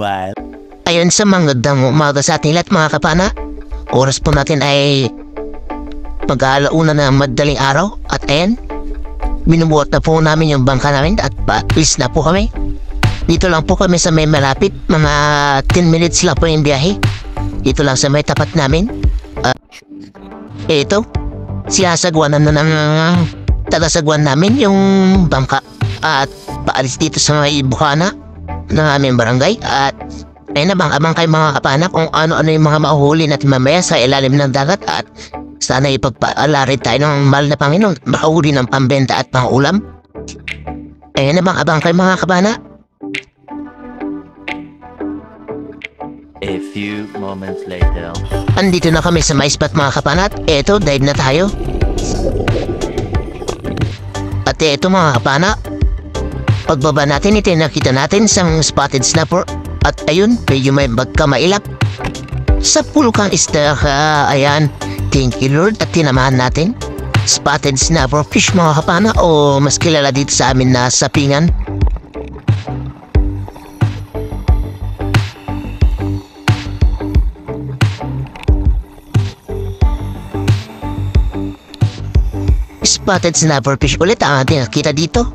while. Ayun sa magandang umaga sa ating lahat mga kapana. Oras po natin ay mag-aalauna na madaling araw. At ayan, binubuhat na po namin yung bangka namin at pa-twist na po kami. Dito lang po kami sa may malapit. Mga 10 minutes lang po yung biyahe. Dito lang sa may tapat namin. Ito, sinasagwanan na ng tagasagwan namin yung bangka. At paalis dito sa may bukana ng aming barangay. At ayun na abang kayo mga kapana kung ano-ano yung mga mauhuli natin mamaya sa ilalim ng dagat. At sana ipagpaalari tayo ng mahal na Panginoon, makahuli ng pambenta at pangulam. Ayun na abang kayo mga kapana. A few moments later. Andito na kami sa may spot mga kapana. At eto, dive na tayo. At eto mga kapana, pagbaba natin, ito nakita natin isang spotted snapper. At ayun, medyo may magkamailap. Sa pulkang isda ka, ayan, thank you Lord, at tinamahan natin. Spotted snapper fish mga kapana, o mas kilala dito sa amin na sapingan. Spotted snapper fish ulit ang ating nakita dito.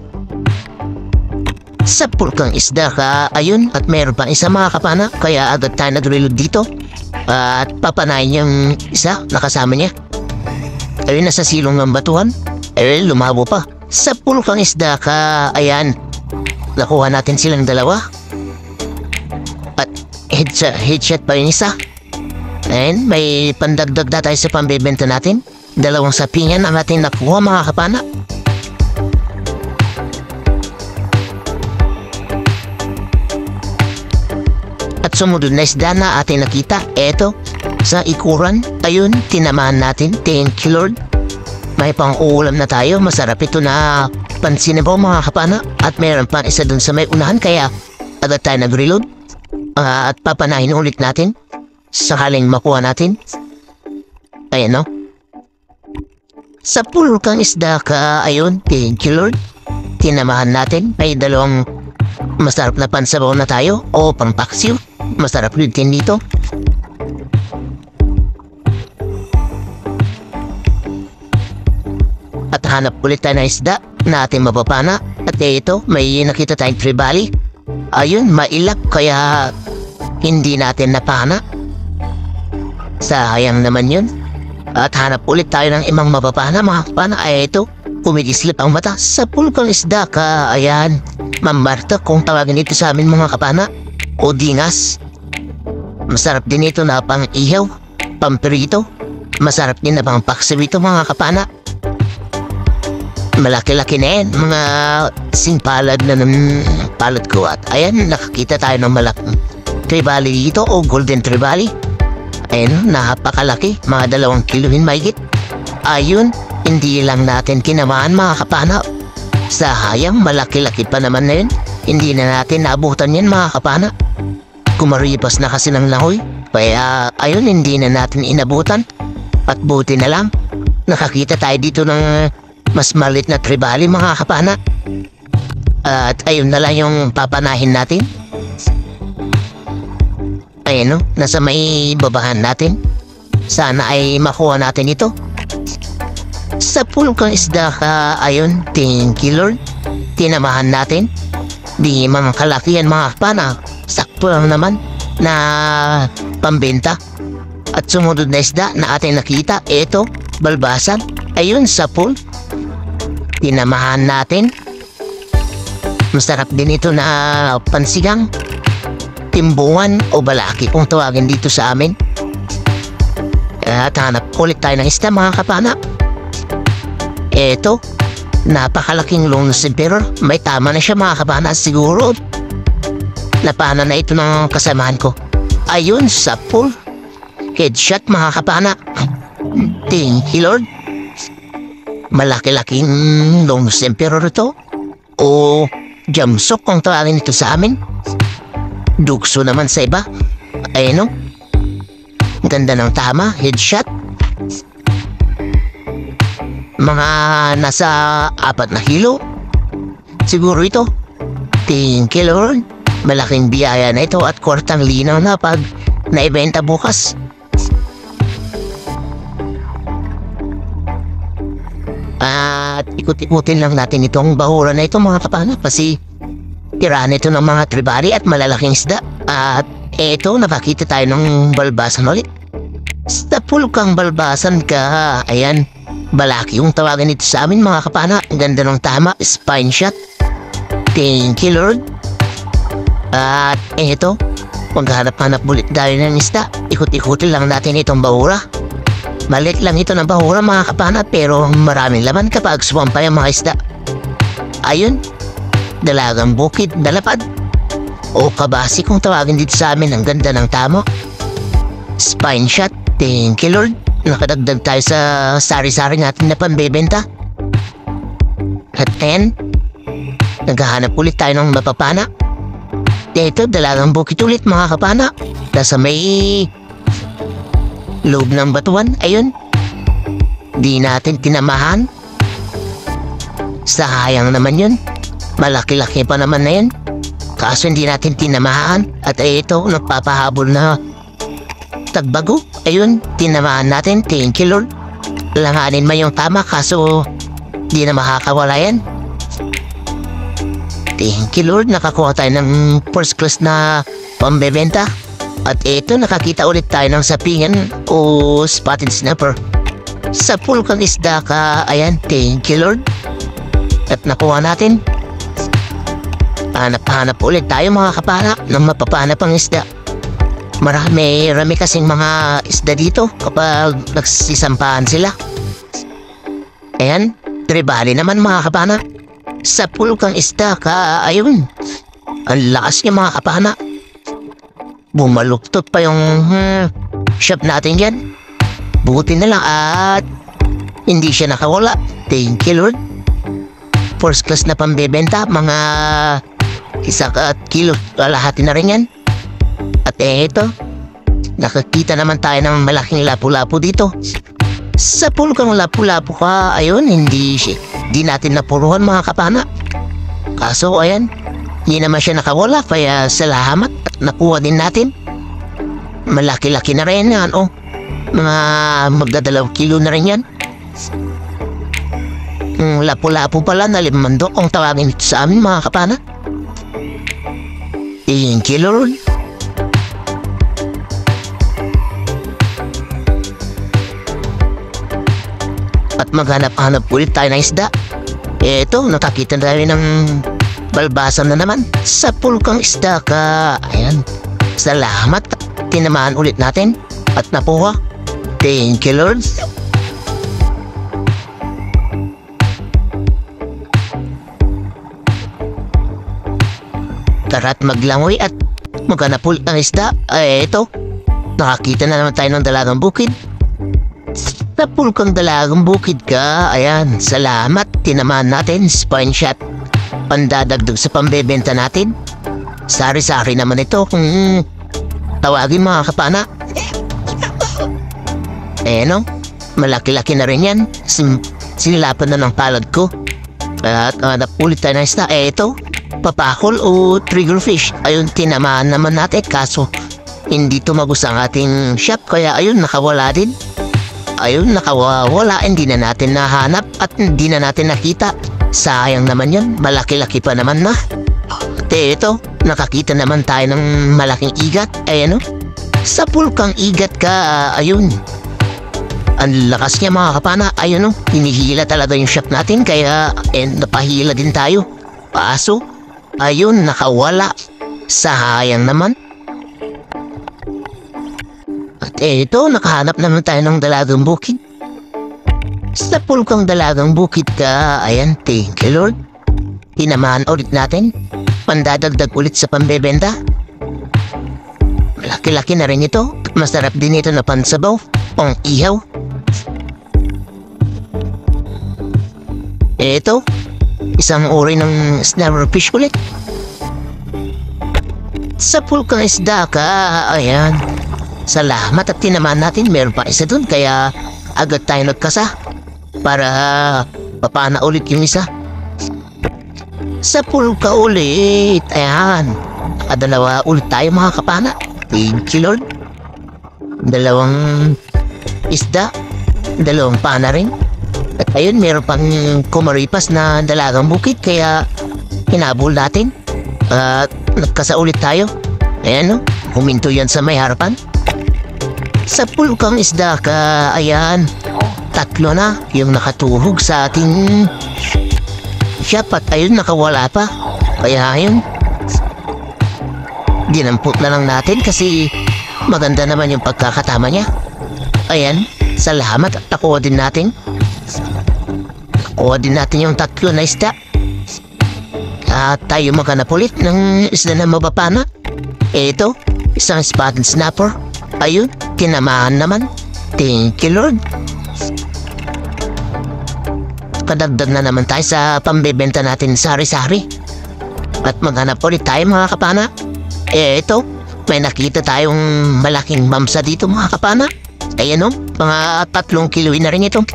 Sa pulkang isda ka, ayun, at meron pang isa mga kapana, kaya agad tayo nag-reload dito. At papanayin yung isa, nakasama niya. Ayun, nasa silong ng batuhan. Ayun, lumabo pa. Sa pulkang isda ka, ayan, nakuha natin silang dalawa. At headshot pa yung isa. Ayun, may pandagdag na tayo sa pambebenta natin. Dalawang sapingan ang ating nakuha mga kapana. At sumunod na isda na ating nakita, eto, sa ikuran. Ayun, tinamahan natin. Thank you Lord. May pang-uulam na tayo. Masarap ito na pansin po mga kapana. At mayroon pang isa dun sa may unahan, kaya agad tayo nag-reload. At papanahin ulit natin sakaling makuha natin. Ayan no. Sa pulkang isda ka, ayun, thank you Lord. Tinamahan natin. May dalawang masarap na pansabaw na tayo o pangpaksiw. Masarap din dito. At hanap ulit tayo ng isda na ating mapapana. At ito, may nakita tayong tribali. Ayun, mailap kaya hindi natin napana. Sayang naman yun. At hanap ulit tayo ng imang mapapana mga kapana. Ay ito, kumikislip ang mata sa pulkang isda ka. Ayan, Ma'am Marta kung tawagin ito sa amin mga kapana, o dingas. Masarap din ito na pang ihaw, pampirito. Masarap din na pang paksiw ito mga kapana. Malaki-laki na yan, mga singpalad na ng palad ko. At ayan, nakakita tayo ng malaking tribali dito o golden tribali. Ayun, napakalaki, mga 2 kilohin mahigit. Ayun, hindi lang natin kinamaan mga kapana. Sayang, malaki-laki pa naman na yun. Hindi na natin naabutan yan mga kapana. Kumaripas na kasi ng langoy. Kaya ayun, hindi na natin inabutan. At buti na lang, nakakita tayo dito ng mas malit na tribali mga kapana. At ayun na lang yung papanahin natin. Ayun no, nasa may babahan natin. Sana ay makuha natin ito. Sa pulkang isda ka, ayun, thank you Lord. Tinamahan natin. Di mga kalakihan mga kapana. Sakto lang naman na pambenta. At sumunod na isda na ating nakita, ito, balbasan. Ayun, sa pool. Tinamahan natin. Masarap din ito na pansigang, timbungan o balaki kung tawagin dito sa amin. At hanap ulit tayo ng isda mga kapana. Eto, napakalaking Lonus Emperor. May tama na siya mga kapana. Siguro napana na ito ng kasamahan ko. Ayun, sa pool. Headshot mga kapana. Thank you Lord. Malaki-laking Lonus Emperor ito. O jamsok kung tawagin ito sa amin. Dukso naman sa iba. Ayun o. Ganda ng tama. Headshot. Mga nasa 4 na kilo. Siguro ito. Thank you Lord. malaking biyaya na ito at kwartang linaw na pag naibenta bukas. At ikut-ikutin lang natin itong bahura na ito mga kapana kasi tirahan ito ng mga tribali at malalaking isda. At eto, nakakita tayo ng balbasan ulit. Sa pulkang balbasan ka, ayan, balaki yung tawagan nito sa amin mga kapana. Ang ganda ng tama, spine shot. Thank you Lord. At eto, maghanap-hanap ulit tayo ng isda. Ikut-ikutin lang natin itong bahura. Malit lang ito ng bahura mga kapana pero maraming laman kapag sumampay ang mga isda. Ayun, dalagang bukid na lapad. O kabasi kung tawagin dito sa amin, ang ganda ng tama. Spine shot. Thank you Lord. Nakadagdag tayo sa sari-sari natin na pambebenta. At ayan, naghahanap ulit tayo ng mapapana. Ito, dalagang bukid ulit mga kapana. Nasa may loob ng batuan. Ayun, di natin tinamahan. Sayang naman yun. Malaki-laki pa naman na yun. Kaso hindi natin tinamahan. At ito, nagpapahabol na tagbago. Ayun, tinamahan natin. Thank you Lord. Langanin man yung tama kaso di na makakawala yan. Thank you Lord. Nakakuha tayo ng first class na pambebenta. At ito, nakakita ulit tayo ng sapingan o spotted snapper. Sa pulkang isda ka. Ayan, thank you Lord. At nakuha natin. Hanap-hanap ulit tayo mga kapana ng mapapana pang isda. Marami kasing mga isda dito kapag nagsisisampahan sila. Ayan, tribali naman mga kapana. Sa pulkang isda ka, ayun, ang lakas niya mga kapana. Bumaluktot pa yung shop natin yan. Buti na lang at hindi siya nakawala. Thank you Lord. First class na pambebenta, mga 1 kilo kalahati na rin yan. At eto, nakakita naman tayo ng malaking lapu-lapu dito. Sa pulkang lapu-lapu ka, ayun, hindi natin napuruhan mga kapana. Kaso ayan, hindi naman siya nakawala kaya salamat at nakuha din natin. Malaki-laki na rin yan, oh. Mga magdadalawang kilo na rin yan. Lapu-lapu pala na limandok ang tawagin ito sa amin mga kapana. Thank you Lord. At maghanap-hanap ulit tayo ng isda. Eto, nakakita tayo ng balbasan na naman. Sa pulkang isda ka. Ayan, salamat. Tinamahan ulit natin at napuha. Thank you Lord. Tara't maglangoy at maghanap ulit ng isda. Eto, nakakita na naman tayo ng dalagang bukid. Sa pulkang dalagang bukid ka, ayan, salamat, tinamaan natin, spine shot. Pandadagdag sa pambebenta natin. Sari-sari naman ito kung tawagin mga kapana. No, malaki-laki na rin yan. Sinilapan na ng palad ko. At napulit tayo ng isda. Ito, papakol o triggerfish. Ayun, tinamaan naman natin kaso hindi tumagos ang ating shop. Kaya ayun, nakawala din. Ayun, nakawala, hindi na natin nahanap at hindi na natin nakita. Sayang naman yun, malaki-laki pa naman na. At ito, nakakita naman tayo ng malaking igat. Ayan o, sa pulkang igat ka, ayun. Ang lakas niya mga kapana, ayun o, hinihila talaga yung shop natin kaya napahila din tayo. Paso, ayun, nakawala. Sayang naman. At eto, nakahanap naman tayo ng dalagang bukid. Sa pulkang dalagang bukid ka, ayan, thank you Lord. Tinamahan ulit natin. Pandadagdag ulit sa pambebenta. Malaki-laki na rin ito. Masarap din ito na pansabaw, pang ihaw. Eto, isang uri ng snapperfish ulit. Sa pulkang isda ka, ayan. Salamat at tinamaan natin, meron pa isa dun kaya agad tayo nagkasa para papana ulit yung isa. Sa pulka ulit, ayan, Dalawa ulit tayo mga kapana. Thank you Lord. Dalawang isda. Dalawang pana rin. At ayun, meron pang kumaripas na dalagang bukid kaya hinabol natin. At nagkasaulit tayo. Ayan no, huminto yan sa may harapan. Sa pulkang isda ka, ayan, tatlo na yung nakatuhog sa ating shop at ayun, nakawala pa. Kaya ayun, dinampot na lang natin kasi maganda naman yung pagkakatama niya. Ayan, salamat at nakuha din natin. Nakuha din natin yung tatlo na isda. At tayo maghanap ulit ng isda na mabapana. Ito, isang spotted snapper. Ayun, kinamahan naman. Thank you Lord. Kadagdag na naman tayo sa pambebenta natin sari-sari. At maghanap ulit tayo mga kapana. Ito, may nakita tayong malaking mamsa dito mga kapana. Ayan o, mga 3 kilo na rin ito.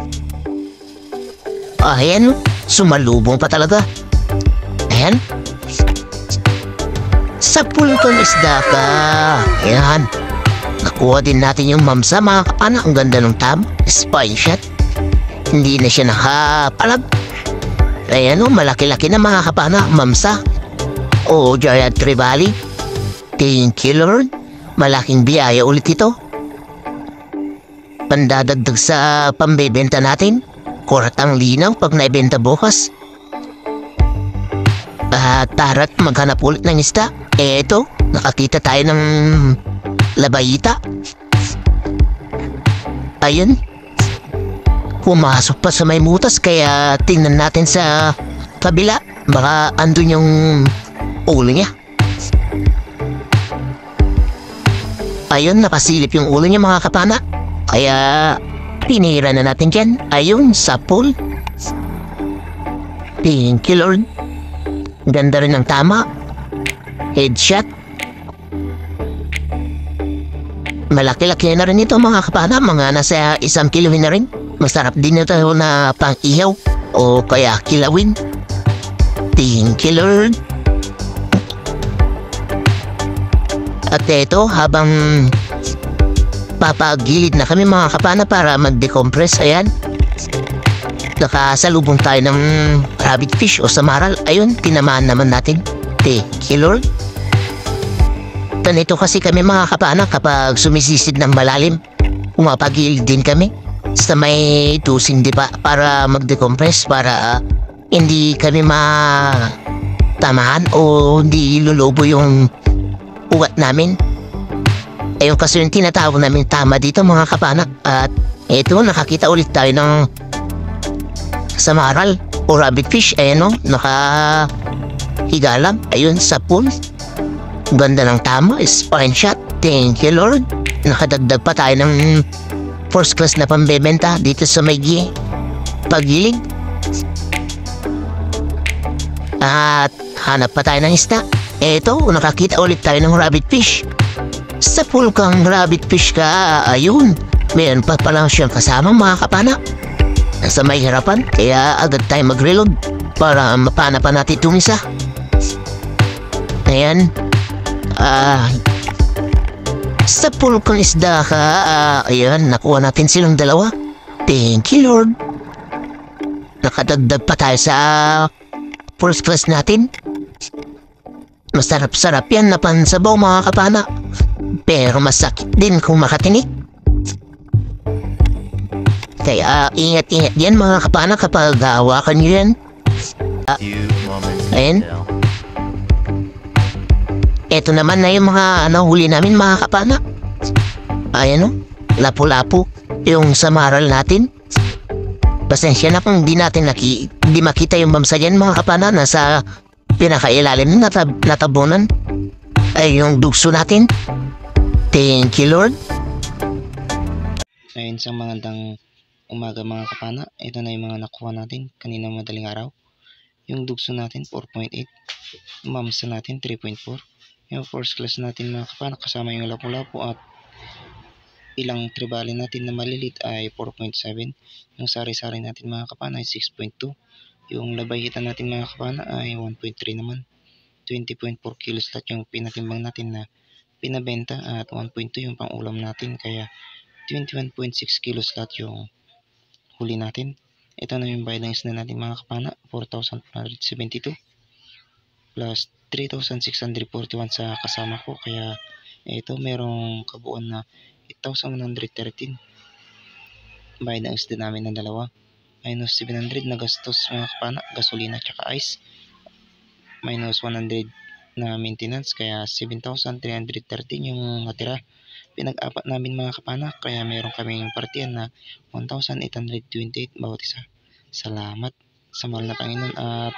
Ayan o, sumalubong pa talaga. Ayan. Sa pulkang isda ka. Ayan. Nakuha din natin yung mamsa mga kapana. Ang ganda ng tab. Spine shot. Hindi na siya nakapalag. Ayan o, malaki-laki na mga kapana. Mamsa. O giant trevally. Thank you Lord. Malaking biyaya ulit ito. Pandadagdag sa pambebenta natin. Kurat ang linaw pag naibenta bukas. Tara't maghanap ulit ng isda. Eto, nakakita tayo ng labayita. Ayun. Pumasok pa sa may mutas kaya tingnan natin sa kabila. Baka andun yung ulo niya. Ayun, napasilip yung ulo niya mga kapana. Kaya pinira na natin dyan. Ayun, sa pool. Thank you Lord. Ganda rin ng tama. Headshot. Malaki-laki na rin ito mga kapana. Mga nasa 1 kilo na rin. Masarap din ito na pang-ihaw o kaya kilawin. Thank you Lord. At ito, habang papagilid na kami mga kapana para mag-decompress, ayan, nakasalubong tayo ng rabbit fish o samaral. Ayun, tinamaan naman natin. Thank you Lord. Ganito kasi kami mga kapana kapag sumisisid ng malalim. Pumapagilid din kami sa may tusing di ba para mag-decompress para hindi kami matamahan o hindi lulubo yung uwat namin. Ayun kasi yung tinatawag namin tama dito mga kapana. At ito, nakakita ulit tayo ng samaral o rabbit fish. Ayan o, nakahiga lang. Ayun, sa pool. Ganda ng tama, spine shot. Thank you Lord. Nakadagdag pa tayo ng first class na pambebenta dito sa may pagilid. At hanap pa tayo ng isda. Eto, nakakita ulit tayo ng rabbit fish. Sa pool kang rabbit fish ka, ayun, meron pa pala siyang kasama mga kapana. Nasa may harapan, kaya agad tayo mag-reload para mapana pa natin itong isa. Ayan. Sa pool kang isda ka, ayan, nakuha natin silang dalawa. Thank you Lord. Nakadagdag pa tayo sa first class natin. Masarap-sarap yan na pansabaw mga kapana. Pero masakit din kung makatinik. Kaya ingat-ingat yan mga kapana kapag hawakan nyo yan. Ayan. Ito naman na yung mga huli namin mga kapana. Ayan o, lapu-lapu yung samaral natin. Pasensya na kung di makita yung mamsa dyan mga kapana. Nasa pinakailalim na natabunan ay yung dugso natin. Thank you Lord. Ayun, sa magandang umaga mga kapana. Ito na yung mga nakuha natin kanina madaling araw. Yung dugso natin 4.8, mamsa natin 3.4. Yung first class natin mga kapana kasama yung lapu-lapu at ilang tribali natin na malilit ay 4.7. Yung sari-sari natin mga kapana ay 6.2. Yung labayhitan natin mga kapana ay 1.3 naman. 20.4 kilos lahat yung pinatimbang natin na pinabenta at 1.2 yung pang-ulam natin, kaya 21.6 kilos lahat yung huli natin. Ito na yung bayad ng isda natin mga kapana, 4,472 plus 3,641 sa kasama ko, kaya ito merong kabuuan na 8,113 bayad ng isda namin ng dalawa, minus 700 na gastos mga kapana, gasolina tsaka ice, minus 100 na maintenance, kaya 7,313 yung natira. Pinag-apat namin mga kapana, kaya meron kaming partiyan na 1,828 bawat isa. Salamat sa mahal na Panginoon at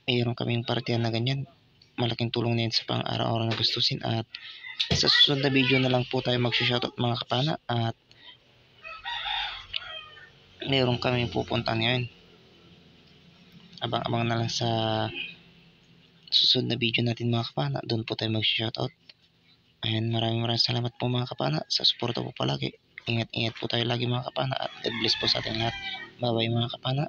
mayroon kaming partiyan na ganyan. Malaking tulong na yun sa pang araw-araw na gustusin, at sa susunod na video na lang po tayo mag-shoutout mga kapana, at meron kaming pupuntahan ngayon. Abang-abang na lang sa susunod na video natin mga kapana, doon po tayo mag-shoutout. Ayan, maraming salamat po mga kapana sa suporta po palagi. Ingat-ingat po tayo lagi mga kapana, at God bless po sa ating lahat. Bye bye mga kapana.